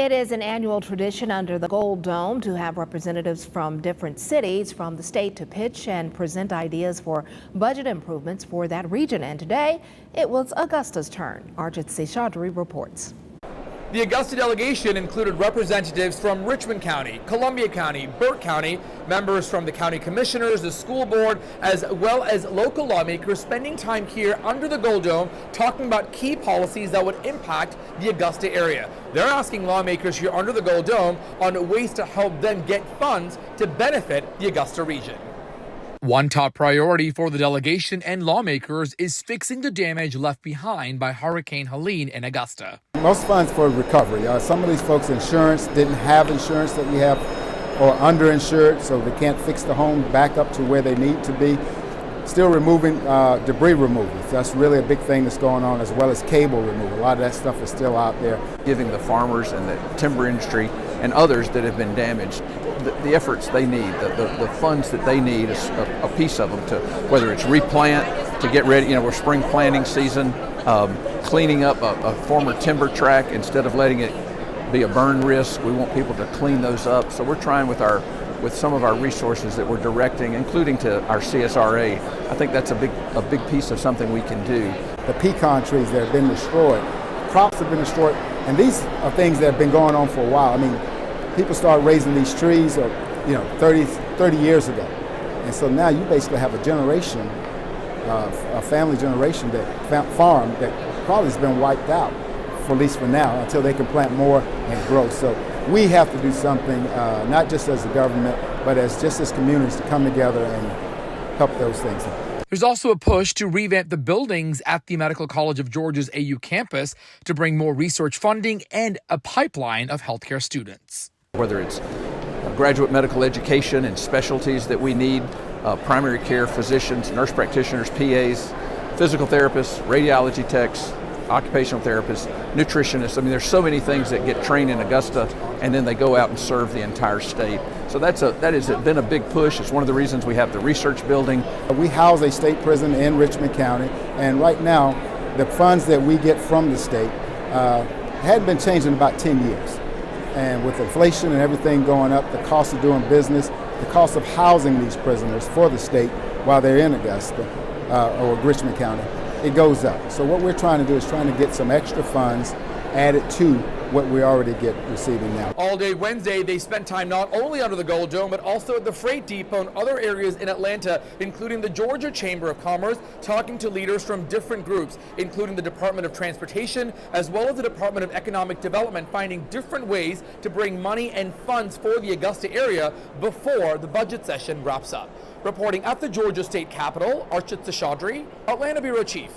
It is an annual tradition under the Gold Dome to have representatives from different cities from the state to pitch and present ideas for budget improvements for that region. And today, it was Augusta's turn. Archit Seshadri reports. The Augusta delegation included representatives from Richmond County, Columbia County, Burke County, members from the county commissioners, the school board, as well as local lawmakers spending time here under the Gold Dome talking about key policies that would impact the Augusta area. They're asking lawmakers here under the Gold Dome on ways to help them get funds to benefit the Augusta region. One top priority for the delegation and lawmakers is fixing the damage left behind by Hurricane Helene in Augusta. Most funds for recovery. Some of these folks' insurance didn't have insurance that we have, or underinsured, so they can't fix the home back up to where they need to be. Still removing debris removal. That's really a big thing that's going on, as well as cable removal. A lot of that stuff is still out there. Giving the farmers and the timber industry and others that have been damaged the efforts they need, the funds that they need, a piece of them, to whether it's replant, to get ready, we're spring planting season, cleaning up a former timber track instead of letting it be a burn risk. We want people to clean those up. So we're trying with some of our resources that we're directing, including to our CSRA. I think that's a big piece of something we can do. The pecan trees that have been destroyed, crops have been destroyed, and these are things that have been going on for a while. I mean, people started raising these trees, 30 years ago, and so now you basically have a generation, a family generation farm that probably has been wiped out, at least for now, until they can plant more and grow. So we have to do something, not just as a government, but as communities, to come together and help those things out. There's also a push to revamp the buildings at the Medical College of Georgia's AU campus to bring more research funding and a pipeline of healthcare students. Whether it's graduate medical education and specialties that we need, primary care physicians, nurse practitioners, PAs, physical therapists, radiology techs, occupational therapists, nutritionists. I mean, there's so many things that get trained in Augusta, and then they go out and serve the entire state. So that has been a big push. It's one of the reasons we have the research building. We house a state prison in Richmond County, and right now, the funds that we get from the state hadn't been changed in about 10 years. And with inflation and everything going up, the cost of doing business, the cost of housing these prisoners for the state while they're in Augusta or Richmond County, it goes up. So what we're trying to do is trying to get some extra funds added to what we already get receiving now. All day Wednesday, they spent time not only under the Gold Dome, but also at the Freight Depot and other areas in Atlanta, including the Georgia Chamber of Commerce, talking to leaders from different groups, including the Department of Transportation, as well as the Department of Economic Development, finding different ways to bring money and funds for the Augusta area before the budget session wraps up. Reporting at the Georgia State Capitol, Archit Seshadri, Atlanta Bureau Chief.